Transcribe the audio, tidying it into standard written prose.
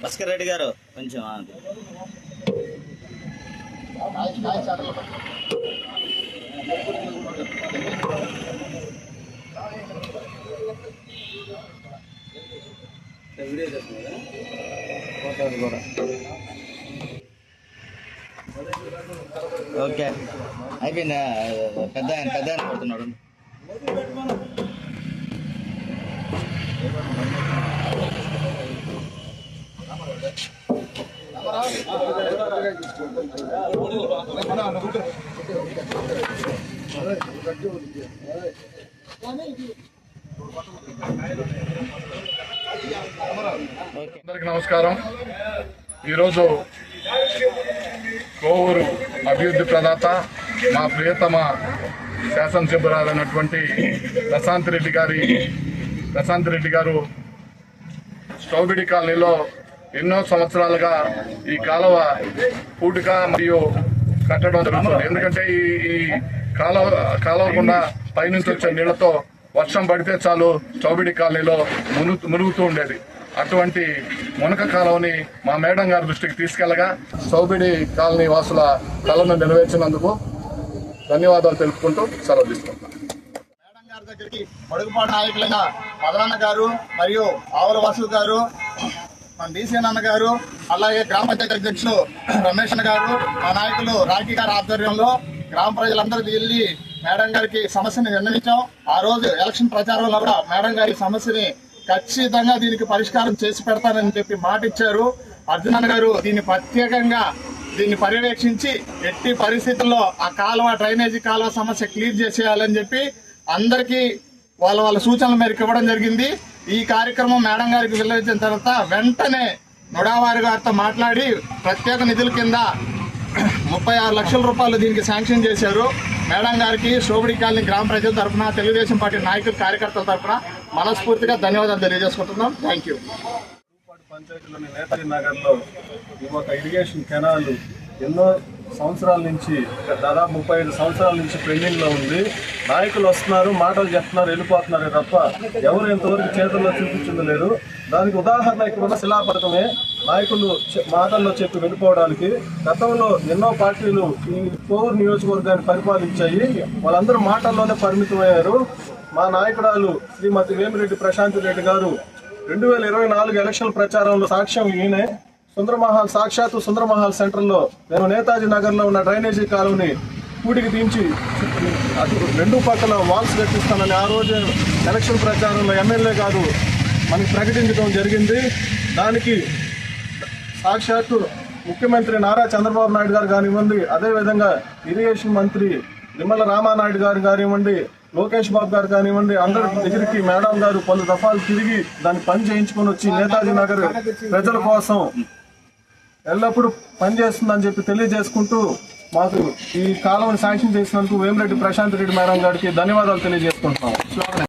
భాస్కర్ రెడ్డి గారు కొంచెం వీడియో చేస్తున్నా ఓకే అయిపోయిందా? పెద్ద ఆయన పడుతున్నాడు. అందరికీ నమస్కారం. ఈరోజు కోవూరు అభివృద్ధి ప్రదాత మా ప్రియతమ శాసనసభ్యురాలైనటువంటి ప్రశాంత్ రెడ్డి గారు స్ట్రాబెరీ కాలనీలో ఎన్నో సంవత్సరాలుగా ఈ కాలువ పూటిక మరియు కట్టడం జరుగుతుంది. ఎందుకంటే ఈ కాలువ గుండా పైనుంచి వచ్చే నీళ్లతో వర్షం పడితే చాలు స్ట్రాబెరీ కాలనీలో మునుగుతూ ఉండేది. అటువంటి మునక కాలువని మా మేడం గారి దృష్టికి తీసుకెళ్లగా స్ట్రాబెరీ కాలనీ వాసుల కళను నెరవేర్చినందుకు ధన్యవాదాలు తెలుపుకుంటూ సెలవు తీసుకుంటాం. మేడం గారి దగ్గరికి పొడుగుపాటు నాయకులైన మదనన్న గారు మరియు ఆవుల వాసు గారు, మన డీసీ అన్న గారు, అలాగే గ్రామ పంచాయతీ అధ్యక్షులు రమేష్ గారు, మా నాయకులు రాఖీ గారి ఆధ్వర్యంలో గ్రామ ప్రజలందరూ వెళ్ళి మేడం గారికి సమస్యని విన్నవించాం. ఆ రోజు ఎలక్షన్ ప్రచారంలో కూడా మేడం గారి సమస్యని ఖచ్చితంగా దీనికి పరిష్కారం చేసి పెడతానని చెప్పి మాట ఇచ్చారు. అర్జునన్న గారు దీన్ని పర్యవేక్షించి ఎట్టి పరిస్థితుల్లో ఆ డ్రైనేజీ కాలువ సమస్య క్లియర్ చేసేయాలని చెప్పి అందరికీ వాళ్ళ సూచనల మేరకు ఇవ్వడం జరిగింది. ఈ కార్యక్రమం మేడం గారికి వెల్లడించిన తర్వాత వెంటనే నుడావారి గారితో మాట్లాడి ప్రత్యేక నిధుల కింద 36 లక్షల రూపాయలు దీనికి శాంక్షన్ చేశారు. మేడం గారికి స్ట్రాబెరీ కాలనీ గ్రామ ప్రజల తరఫున, తెలుగుదేశం పార్టీ నాయకులు, కార్యకర్తల తరఫున మనస్ఫూర్తిగా ధన్యవాదాలు తెలియజేసుకుంటున్నాం. Thank you. పంచాయతీలోని నేతాజీ నగర్లో ఒక ఇరిగేషన్ కెనాల్ ఎన్నో సంవత్సరాల నుంచి, దాదాపు 35 సంవత్సరాల నుంచి పెండింగ్లో ఉంది. నాయకులు వస్తున్నారు, మాటలు చెప్తున్నారు, వెళ్ళిపోతున్నారే తప్ప ఎవరు ఇంతవరకు చేతుల్లో చూపించలేదు. దానికి ఉదాహరణ ఇక్కడ ఉన్న శిలాపథకమే. నాయకులు మాటల్లో చెప్పి వెళ్ళిపోవడానికి గతంలో ఎన్నో పార్టీలు ఈ కోవూరు నియోజకవర్గాన్ని పరిపాలించాయి. వాళ్ళందరూ మాటల్లోనే పరిమితమయ్యారు. మా నాయకురాలు శ్రీమతి వేమిరెడ్డి ప్రశాంత్ రెడ్డి గారు 2024 ఎలక్షన్ ప్రచారంలో సాక్ష్యం ఈయనే. సాక్షాత్తు సుందరమహల్ సెంటర్లో నేను నేతాజీ నగర్లో ఉన్న డ్రైనేజీ కాలువని పూటికి దించి అటు 2 పక్కల వాల్స్ కట్టిస్తానని ఆ రోజు ఎలక్షన్ ప్రచారంలో ఎమ్మెల్యే గారు మనకి ప్రకటించడం జరిగింది. దానికి సాక్షాత్తు ముఖ్యమంత్రి నారా చంద్రబాబు నాయుడు గారు కానివ్వండి, అదేవిధంగా ఇరిగేషన్ మంత్రి నిమ్మల రామానాయుడు గారు కానివ్వండి, లోకేష్ బాబు గారు కానివ్వండి, అందరి దగ్గరికి మేడం గారు పలు దఫాలు తిరిగి దాన్ని పని చేయించుకొని వచ్చి నేతాజీ నగర్ ప్రజల కోసం ఎల్లప్పుడూ పనిచేస్తుందని చెప్పి తెలియజేసుకుంటూ మాకు ఈ కాలువని శాంక్షన్ చేసినందుకు వేమిరెడ్డి ప్రశాంత్ రెడ్డి మేడం గారికి ధన్యవాదాలు తెలియజేసుకుంటున్నాం.